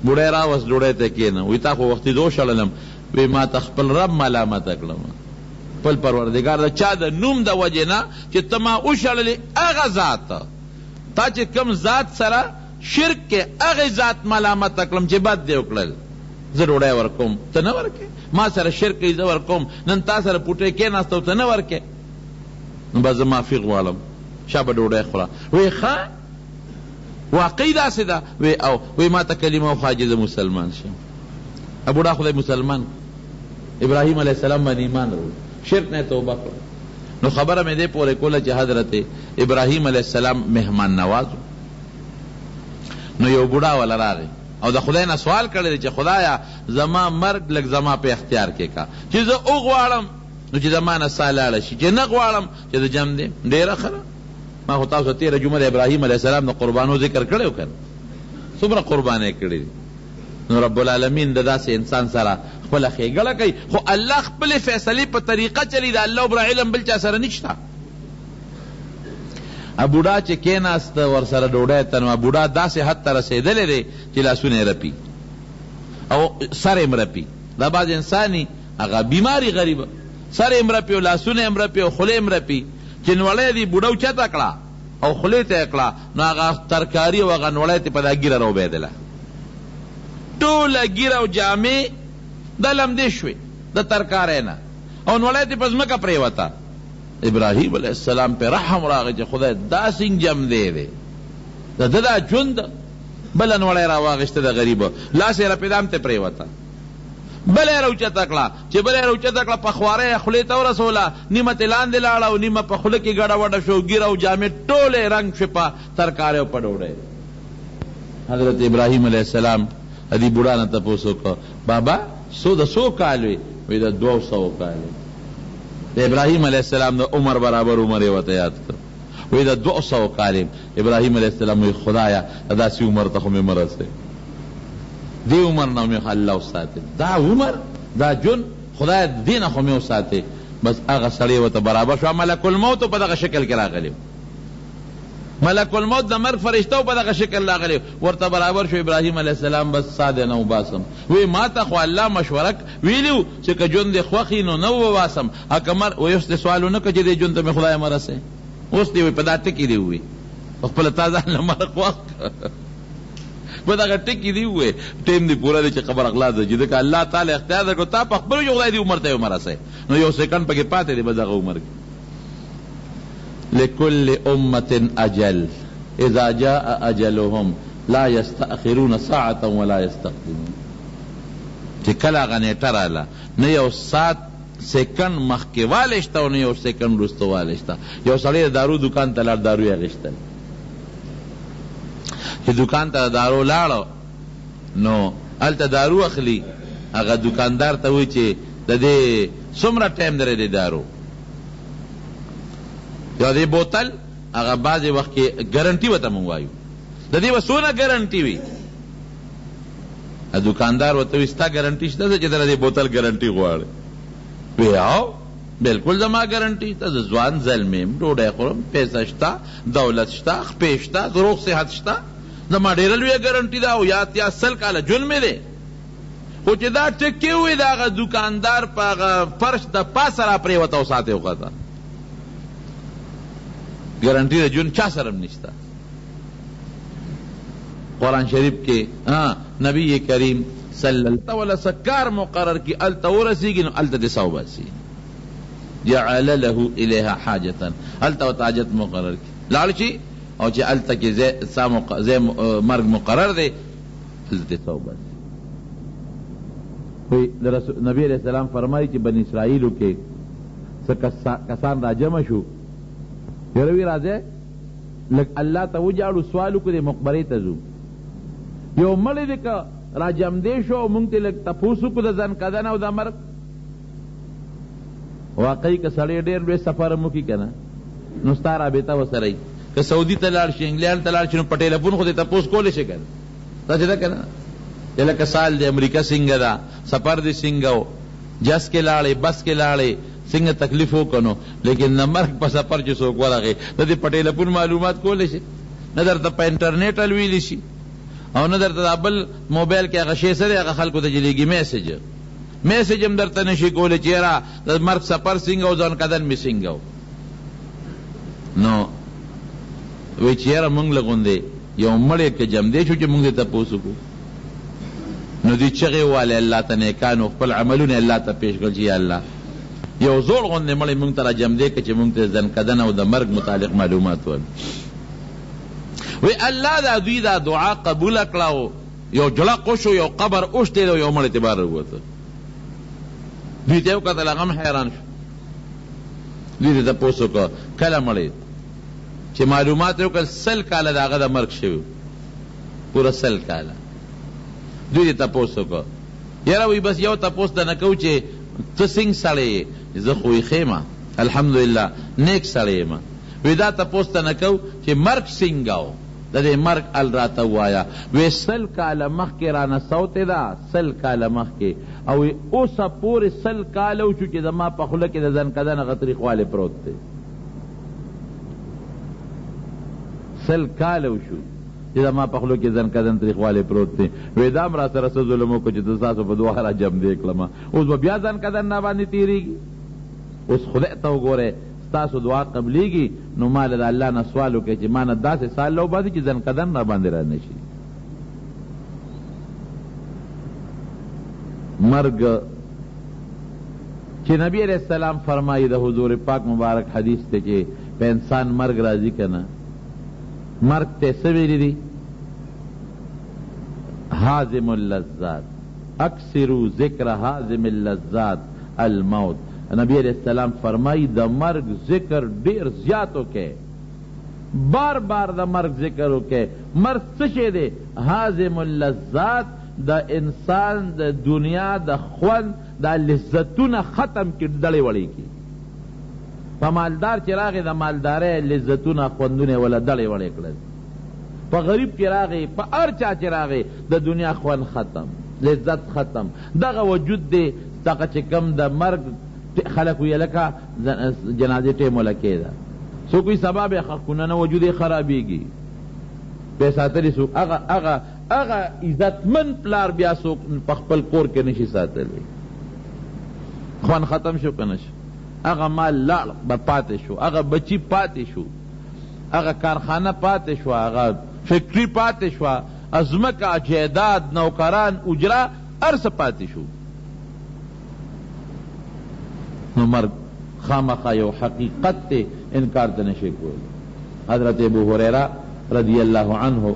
A: بوډۍ راوس ډوډۍ ته کېنه وایي تا خو وختي دو شړلم وایي ما ته خپل رب ملامته کړم خپل پروردګار د چا د نوم د وجې نه چې ته ما وشړلې هغه ذات تا چې کوم ذات سره شرک کې هغه ذات ملامته کړم چې بد دې وکړل زه ډوډۍ ورکوم ته نه ورکې ما سره شرک کوي زه ورکوم نن تا سره پوټی کېناسته او ته نه ورکې نو بس زه معافي غواړم شابه ډوډۍ خوره وایي ښه واقعي داسې ده وی او وی ما ته کلمه وخوا چې زه مسلمان شم بوډا خدای مسلمان ابراهیم علیه السلام باندې ایمان راوړ شرک نه توبه کړه نو خبره مې دې پورې کوله چې حضرت ابراهیم علیه السلام مهمان نواز نو یو بوډا ولا راغی او د خدای نه سوال کړی چې خدایا زما مرګ لږ زما په اختیار کې کا چې زه وغواړم نو چې زما نه ساه لاړه شي چې نه غواړم چې د جم دی ډېره ښه ما خو تاسو تېره جمعه د ابراهیم علیه السلام د قربانو ذکر کړی و که نه څومره قربانۍ کړي دي نو رب العالمین د داسې انسان سره خپله ښېګړه کوي خو الله خپلې فیصلې په طریقه چلی د الله بر علم بل چا سره نشته بوډا چې کېناسته ورسره ډوډۍ ته نو بوډا داسې حد ته رسېدلی دی چې لاسونه یې رپي او سر یې مرپي دا بعض انساني هغه بیماري غریبه سر یې مرپي او لاسونه یې مرپي او خوله یې مرپي چې نوړی دی بوډا اوچته کړه او خولې ته یې کړه نو هغه ترکاري او هغه نوړی ته په دا ږیره راوبېدله ټوله ږیره او جامې د لمدې شوې د ترکارۍ نه او نوړی ته په ځمکه پرېوته ابراهیم علیه السلام پہ رحم راغی چې خدای دا څنګه جم دی دی د ده دا ژوند بله نوړی راواغېسته د غریبه لاس یې رپېدام ته پرېوته بله یې راوچته کړه چې بله یې راوچته کړه په خواره یې خولې ته ورسوله نیمه ترې لاندې لاړه او نیمه په خوله کې ګډه وډه شو ږیره او جامې ټولې رنګ شوې په ترکارۍ او په ډوډۍ حضرت ابراهیم علیه السلام دې بوډا نه تپوس وکړه بابا د څو کال وي وایي د 200 کال د ابراهیم علیه السلام د عمر برابر عمر یې ورته یاد کړ وایي د 200 کال ابراهیم علیه السلام وایي خدایا داسې عمر ته خو مې مه رسوې دې عمر نه مې الله وساتې دا عمر دا ژوند خدای دې نه خو مې وساتې بس هغه سړی ورته برابر شو ملک الموت په دغه شکل کې راغلی ملک الموت د مرګ فرشته په دغه شکل راغلی ورته برابر شو ابراهیم علیه السلام بس ساده نه وباسم وی ما ته خو الله مشوره ویلو چې که ژوند دې خوښ وي نو نه وباسم که مرګ وی اوس دې سوال ونه کړه چې دې ژوند ته مې خدای مه رسوې اوس دې وی په دا ټکي دې ووایي خپله تا ځان له مرګ خوښ په دغه ټکي دې ووایي ټیم دې پوره دی چې خبر اغلا ده چې ځکه الله تعالی اختیار درکړو تا په خپلو چې خدای دې عمر ته یې ومه رسوې نو یو سیکنډ پکې پاتې دی په دغه عمر کې لكل أمة أجل إذا جاء أجلهم لا یستأخرون ساعتا ولا یستقدمون، چې کله هغه نیټه راله نه یو ساعت سیکنډ مخکې والی شته او نه یو سیکنډ وروسته والی شته. یو سړی د دارو دکان ته لاړ، دارو یې اخېستل. چې دکان ته دارو لاړو نو هلته دارو اخلي، هغه دکاندار ته وایي چې د دې څومره ټایم دی د دارو، یو دې بوتل هغه بعضې وخت کې ګرنټي ورته مونږ وایو، د دې به څونه ګرنټي وي. دکاندار ورته وایي ستا ګرنټي شته چې در دې بوتل ګرنټي غواړې؟ وی آو بلکل زما ګرنټي شته، زه ځوان زلمی یم، ډوډۍ خورم، پیسه شته، دولت شته، خپې شته، روغ صحت شته، زما ډېره لویه ګرنټي ده او یا 100 کاله ژوند مې دی. خو چې دا ټکې ووی د هغه دکاندار په هغه فرش د پاسه را پرېوته او ساعت یې وخته. ګرنټي د ژوند چا سره هم نشته. قرآن شریف کې نبی کریم صلی اللہ علیہ وسلم کار مقرر کی التا ورسیگی نو التا دے سو باسی، جعل له الیہا حاجتا، التا و تاجت مقرر کی لالچی او چی التا کی زی مرگ مقرر دے التا دے سو باسی. نبی علیہ السلام فرمائی چی بنی اسرائیلو کے کسان را جمع شو، یروی رازے اللہ تا وجعلو سوالو کو دے مقبری تزو، یو ملی دے که را جمع شو او مونږ ته لږ تپوس وکړو د ځان کدن او د مرګ. واقعي که سړی ډېر لوی سفر هم وکړي که نه نو ستا رابطه ورسره وي. که سعودي ته لاړ شي، انګلینډ ته لاړ شي، نو په ټیلیفون خو دې تپوس کولی شي که نه، داسې ده که نه. لکه سال د امریکا څنګه ده، سفر دې څنګه و، جس کې لاړې، بس کې لاړې، څنګه تکلیف وکړو نو. لیکن د مرګ په سفر چې څوک ورغی د دې په ټیلیفون معلومات کولی شي، نه درته په انټرنیټ الویلی شي او نه درته بل موبایل کې هغه شی سره هغه خلکو ته جلیږي میسج هم درته نشي کولی چې یاره د مرګ سفر څنګه و، ځان کدن مې څنګه و. نو وایي چې یاره مونږ له غوندې یو مړی که جمع دی شو چې مونږ دې تپوس وکړو، نو دوی چغې ووالې الله ته نیکانو، خپل عملونه الله ته پیش کړل چې یا الله یو زوړ غوندې مړی مونږ ته را جمع دی که چې مونږ ته ځان کدن او د مرګ متعلق معلومات ول. وی اللہ دا دوی دا دعا قبول اکلاو، یو جلق وشو، یو قبر اوشتے دو، یو مڑی تبار روتا. دوی تیو کتل اغم حیران شو، دوی تا پوسو که کل مڑی چه معلومات رو کل 100 کالا دا آغا دا مرگ شو، پورا 100 کالا. دوی تا پوسو که یرا وی بس یو تا پوس دا نکو چه تسنگ سڑے زخوی خیمہ الحمدللہ نیک سڑے ما. وی دا تا پوس دا نکو چه مرگ سنگاو دا دے مرگ ال راتا وایا. وی 100 کالا مخ کے رانا سوتے دا 100 کالا مخ کے او اوسا پوری 100 کالو چو چی دا ما پخلو کی دا زن کدن غطری خوالے پروت تے 100 کالو شو چی دا ما پخلو کی زن کدن تری خوالے پروت تے. وی دام را سر سو ظلمو کو چی تساسو پا دوارا جم دیکھ لما اوز با بیا زن کدن نابانی تیری گی. اس خدعتو گو رے ستاسو دعا قبلیگی نو مال دا اللہ نا سوالو کہ چی مانا 10 سال لو بازی چی زن قدن را باندے را نشی. مرگ چی نبی علیہ السلام فرمائی دا حضور پاک مبارک حدیث تے چی پہ انسان مرگ راضی کنا. مرگ تے سویلی دی حازم اللذات، اکثرو ذکر حازم اللذات الموت. نبی علیہ السلام فرمائی دا مرگ ذکر دیر زیادو کے، بار بار دا مرگ ذکرو کے. مرگ سشے دے حازم اللذات، دا انسان دا دنیا دا خون دا لذتون ختم کی دڑے وڑی کی. پا مالدار چراغی دا مالدارے لذتون خوندونے والا دڑے وڑی کرد. پا غریب چراغی پا ارچا چراغی دا دنیا خون ختم، لذت ختم. دا وجود دے تاقا چکم دا مرگ خلق وی لکا جنازے ٹیمو لکے دا سو کوئی سباب خلقنا وجود خرابی گی پیسا تلی سو اغا عزت من پلار بیا سو پخپل کور کے نشی ساتلی خوان ختم شو کنش. اغا مال لال پاتے شو، اغا بچی پاتے شو، اغا کارخانہ پاتے شو، اغا فیکٹری پاتے شو، ازمکا جیداد نوکران اجرا ارس پاتے شو. نو مرگ خامخا یو حقیقت تے انکار تے نشے کوئی. حضرت ابو ہریرہ رضی اللہ عنہ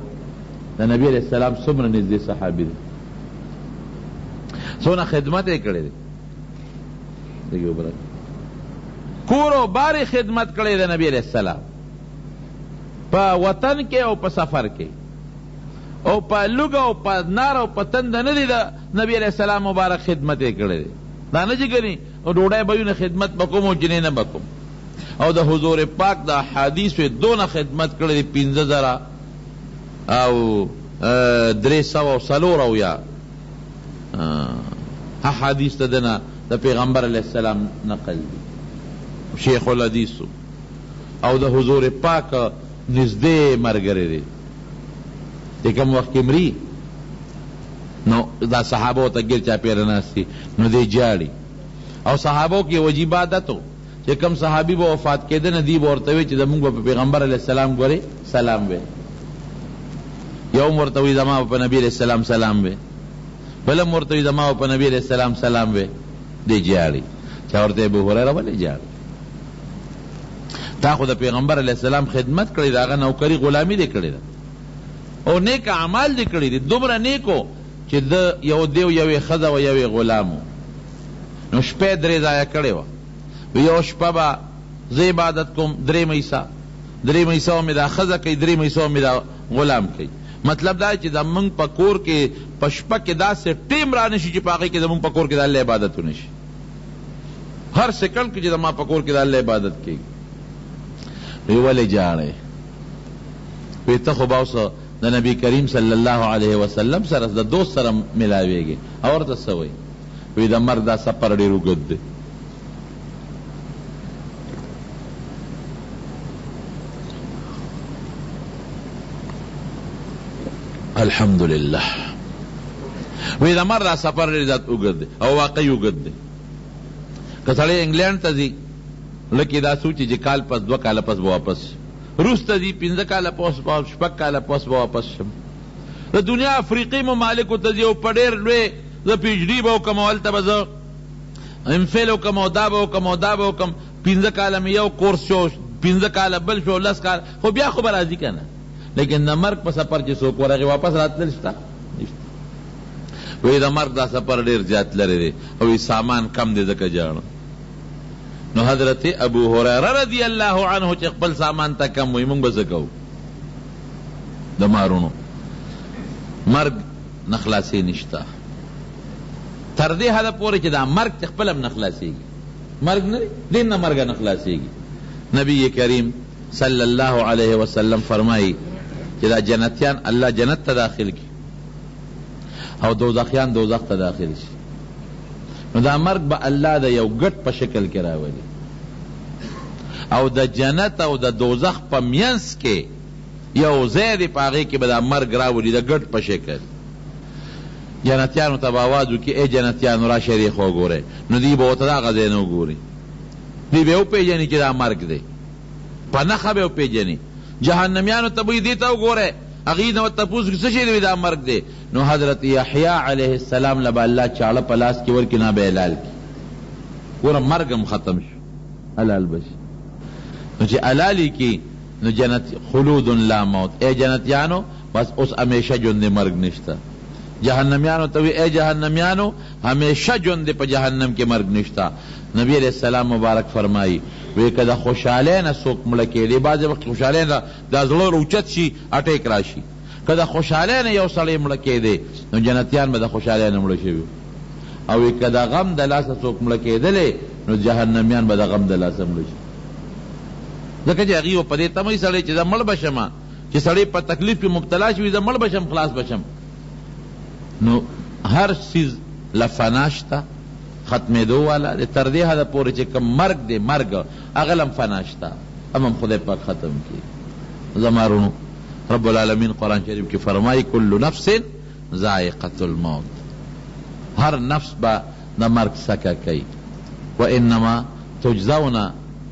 A: د نبی علیہ السلام څومره نږدې صحابي دی، څونه خدمت یې کړی دی، کور او بارې خدمت کړی دی نبی علیہ السلام، په وطن کې او په سفر کې، او په لوږه او په نار او په تنده نه دی د نبی علیہ السلام مبارک خدمت یې کړی دی. دا نه چې ګنې ډوډۍ به وي نه خدمت به کوم او جنې نه به کوم. او د حضور پاک د احادیثو دونه خدمت کړی دی، 15,000 او 340 احادیث ته دنه د پیغمبر علیہ السلام نقل دی، شیخ الحدیثو، او د حضور پاک نزدې ملګری دی. چې کوم وخت کې مري نو دا صحابو ته ګیر چاپېره ناست دي نو دی جاړي. او صحابو کې وجیب عادت و چې کوم صحابي به وفات کېده نه دی به ورته وی چې زمونږ به په پیغمبر علیه السلام ګورې سلام وی، یو م ورته وی زما په نبي علیه السلام سلام وی، بله م ورته وی زما په نبي علیه السلام سلام وی، دی جاړي. چا ورته ابو هریره ولې جاړي؟ تا خو د پیغمبر علیه السلام خدمت کړی ده، هغه نوکري غلامي دې کړې ده او نیک اعمال دې کړي دي، دومره نیکو چې د یو دیو یوې ښځه و یوې غلامو. نو شپې 3 ځایه کړې وه، یو شپه به زه عبادت کوم 3 میسه، 3 میسه مې دا ښځه کوي، 3 میسه مې دا غلام کوي. مطلب دا چې زمونږ په کور کې په شپه کې داسې ټیم را نشي چې په هغې کې زمونږ په کور کې د الله عبادت ونشي، هر سیکنډ کې چې زما په کور کې د الله عبادت کېږي. وی ولې جاړې؟ وی ته خو به اوس د نبی کریم صلی الله علیه وسلم سره د دوست سره ملاویږي. او ورته څه وایي؟ وی د مرګ دا سفر ډېر اوږد دی. الحمدلله. وی د مرګ دا سفر ډېر زیات اوږد دی او واقعي اوږد دی. که سړی انګلینډ ته ځي لکه دا سوچي چې کال پس 2 کاله پس به واپس شي، روس ته ځي 15 کاله پس 6 کاله پس به واپس شم. د دنیا افریقي ممالکو ته ځي او په ډېر لوی زه پی ایچ ډي به وکړم او هلته به زه امفیل وکړم او دا به وکړم او دا به وکړم. 15 کاله مې یو کورس شو، 15 کاله بل شو، 10 کاله، خو بیا خو به راځي که نه. لیکن د مرګ په سفر چې څوک ورغې واپس راتلل شته نشته. وایي د مرګ دا سفر ډېر زیات لرې دی او سامان کم دی ځکه جاړم. نو حضرت ابو هریره رضی الله عنه چې خپل سامان ته کم وي، مونږ به څه کوو؟ د مارونو مرګ نه خلاصې نشته تر دې حده پورې چې دا مرګ ته خپل هم نه خلاصېږي. مرګ نه دی، نه مرګ نه خلاصېږي. نبی کریم صلی الله علیه وسلم فرمایي چې دا جنتیان الله جنت ته داخل کی او دوزخیان دوزخ ته داخل شي. نو دا مرګ به الله د یو ګټ په شکل کې راولي او د جنت او د دوزخ په منځ کې یو ځای دی، په هغې کې به دا مرګ راولي د ګټ په شکل. جنتیانو ته به آواز وکړي ای جنتیانو راشئ دې خوا وګورئ. نو دوی به ورته دغه ځای نه وګوري، دوی به وپېژني چې دا مرګ دی، په نښه به وپېژني. جهنمیانو ته به دې ته وګورئ، هغې نه ورته تپوس کړي څه شی دی؟ دا مرګ دی. نو حضرت یحیی علیه السلام له به الله چاړه په لاس کې ورکړي، نه به حلال کړي. ګوره مرګ هم ختم شو، حلال به شي. نو چې حلال یې کړي نو جنت خلود لا موت. ای جنتیانو بس اوس همیشه ژوند مرګ نشته. جهنمیانو ته وی ای جهنمیانو همیشه ژوند په جهنم کې مرګ نشته. نبی علیہ السلام مبارک فرمایي وی که د خوشحالۍ نه څوک مړه کېدی، بعضې وخت خوشحالۍ نه دا زړه روچت شي، اټیک راشي. که د خوشحالۍ نه یو سړی مړه کېدی نو جنتیان به د خوشحالۍ نه مړه شوي. او که د غم د لاسه څوک مړه کېدلی نو جهنمیان به د غم د لاسه مړه شي. ځکه چې هغوی په دې تمه سړی چې زه مړ به شم، چې سړی په تکلیف کې مبتلا شوي زه مړ به شم، خلاص به شم. نو هر څیز له فنا شته، ختمېدو والا دی. تر دې حده پورې چې کوم مرګ دی، مرګ هغه هم فنا شته، هم خدای پاک ختم کړي. زمارونو رب العالمین قرآن شریف کې فرمایي کل نفس ذائقة الموت، هر نفس به د مرګ سکه کوي. وانما تجزون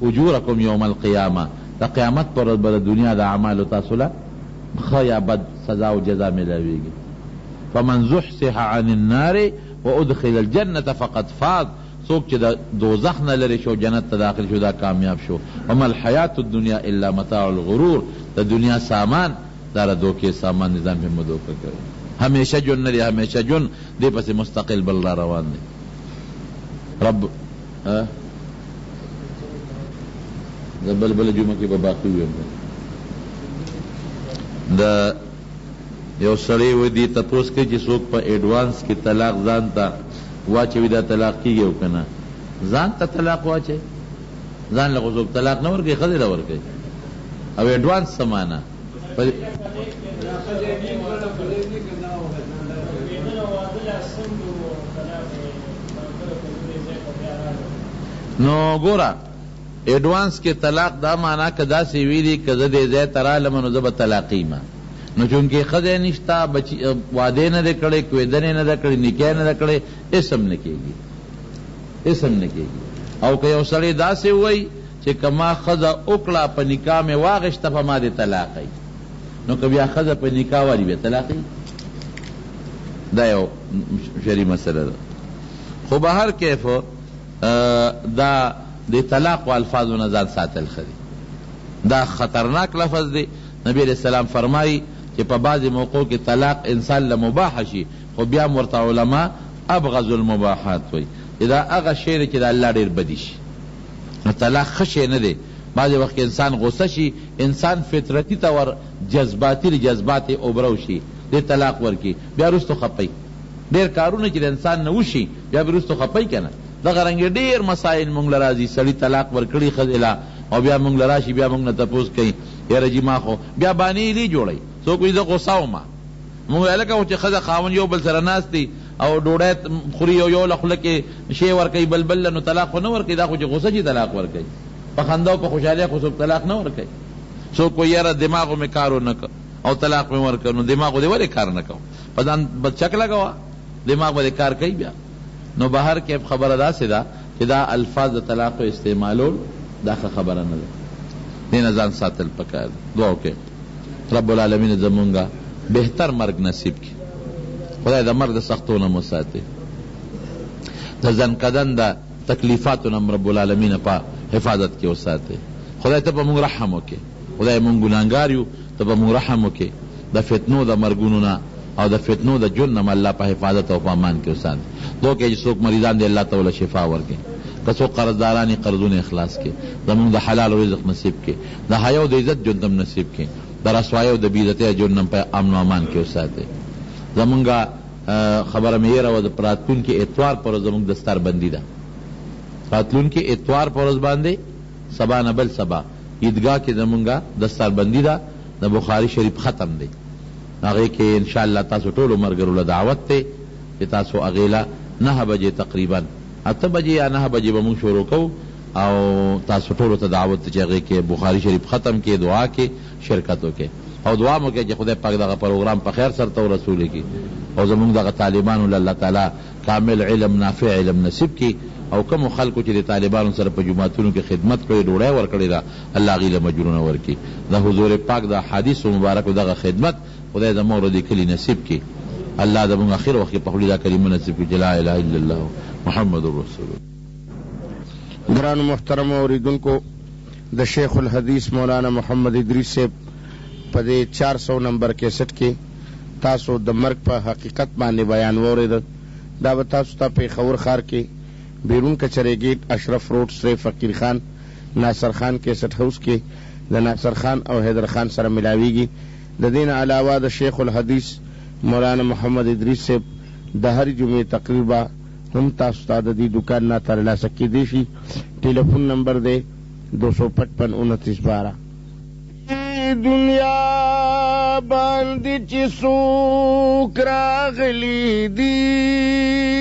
A: اجورکم یوم القیامه، د قیامت پر ورځ به د دنیا د اعمالو تاسو له ښه یا بد سزا او جزا میلاویږي. فمن زحزح عن النار وادخل الجنة فقد فاز، څوک چې د دوزخ نه لرې شو جنت ته داخل شو دا کامیاب شو. وما الحیات الدنیا الا متاع الغرور، د دنیا سامان دارا دوکے سامان نظام پہ مدوکہ کرے ہمیشہ جن نہ ہمیشہ جن دے پس مستقل بل را روان دے رب بل بل جمعہ کی باقی ہوئے دا یو سڑی ہوئی دی تپوس کی چی سوک پا ایڈوانس کی طلاق زانتا واچے وی دا طلاق کی گئے کنا زانتا طلاق واچے زان لگو سوک طلاق نہ ورگئی خدی را ورگئی او ایڈوانس سمانا نو گورا ایڈوانس کے طلاق دا مانا کدا سی ویلی کدا دے زی ترالم نو زب طلاقی ما نو چونکہ خدے نشتا وعدے نہ دے کڑے کویدنے نہ دے کڑے نکاح نہ دے کڑے اسم نکے گی او کہ یو سڑی دا سی ہوئی چی کما خدا اکڑا پا نکاح میں واغشتا پا ما دے طلاقی نو کبھی خدا پا نکاح والی بے طلاقی دا یو شری مسئلہ دا خو بہر کیف دا دے طلاق و الفاظ و نظر ساتل خدی دا خطرناک لفظ دے نبی علیہ السلام فرمائی کہ پا بعض موقعوں کے طلاق انسان لمباح شی خو بیا مرتا علماء ابغض المباحات وی اذا اغا شیر چی دا اللہ دیر بدیش طلاق خشے نہ دے بعض وقت انسان غصہ شی انسان فطرتی طور جذبات اوبرو شی دے طلاق ورکی بیا رستو خپئی دیر کارونه چې انسان نه وشي بیا رستو خپئی کنه دغه رنګ ډیر مسائل مونږ لرازي سړی طلاق ورکړي خذلا او بیا مونږ لراشي بیا مونږ نه تپوس کوي یاره جی ما خو بیا باندې لی جوړي سو کوئی د غصاو ما مونږ الکه چې خذ خاون یو بل سره ناس دي او ډوډۍ خوري یو لخله کې شی ورکي بلبل نو طلاق نه ورکي دا خو چې غصه جی طلاق ورکي په خندا او په خوشاله خو طلاق نه ورکي سو کوئی یاره دماغ میں کارو نه او طلاق میں ورکو نو دماغ دے ولې کار نه کو پدان بچک لگاوا دماغ باندې کار کوي بیا نو بهر کې خبره دا سدا چې دا الفاظ طلاق استعمالول دا خبره نه ده دین ځان ساتل پکار دعا وکړه رب العالمین زمونږه بهتر مرګ نصیب کړي خدای دا مرګ سختونه مو ساتي د ځن کدن دا تکلیفاتونه رب العالمین په حفاظت کې وساتي خدای ته په موږ رحم وکړي خدای موږ ګناهګار یو ته په موږ رحم وکړي د فتنو د مرګونو نه او د فتنو د جن نه الله په حفاظت او په امان کې وساتي دو کې څوک مریضان دي الله تعالی شفا ورکړي کڅو قرضدارانی قرضونه اخلاص کې زموږ د حلال رزق نصیب کې د حیا او د عزت جنتم نصیب کې د رسوایی او د بیزتی جنم په امن او امان کې وساتي زموږ خبره مې راو د پراتون کې اتوار پر زموږ دستار بندي ده پراتون کې اتوار پر باندې سبا نه بل سبا عیدگاہ کې زموږ دستار بندي ده د بخاری شریف ختم دی هغه کې ان شاء الله تاسو ټول مرګرو له دعوت ته چې تاسو اغیلا 9 بجې تقریبا 8 بجې یا 9 بجې به موږ شروع کوو او تاسو ټول ته دعوت چې هغه کې بخاری شریف ختم کې دعا کې شرکت وکړي او دعا مو کې چې خدای پاک دغه پروګرام په خیر سره تو رسول کی او زموږ دغه طالبانو الله تعالی کامل علم نافع علم نصیب کی او کوم خلکو چې د طالبانو سره په جماعتونو کې خدمت کوي ډوړی ورکړي دا الله غیله مجرونه ورکي د حضور پاک د حدیث مبارک دغه خدمت خدای زموږ د کلی نصیب کی الله زموږ اخر وخت په خپل کلمه نصیب کی لا اله الا الله محمد رسول الله.
B: گران محترم اوریدونکو د شیخ الحدیث مولانا محمد ادریس صاحب په 400 نمبر کیسټ کې تاسو د مرګ په حقیقت باندې بیان واورید دا به تاسو ته پیښور ښار کې بیرون کچری گیټ اشرف روډ سره فقیر خان ناصر خان کیسټ هاوس کې د ناصر خان او حیدر خان سره ملاویږي د دین علاوه د شیخ الحدیث مولانا محمد ادریس صاحب د هر جمعې تقریبا هم تاسو ته د دې دکان نه ترلاسه کیدی شي ټلیفون نمبر دی 255 29 12 دنیا باندې چې څوک راغلی دی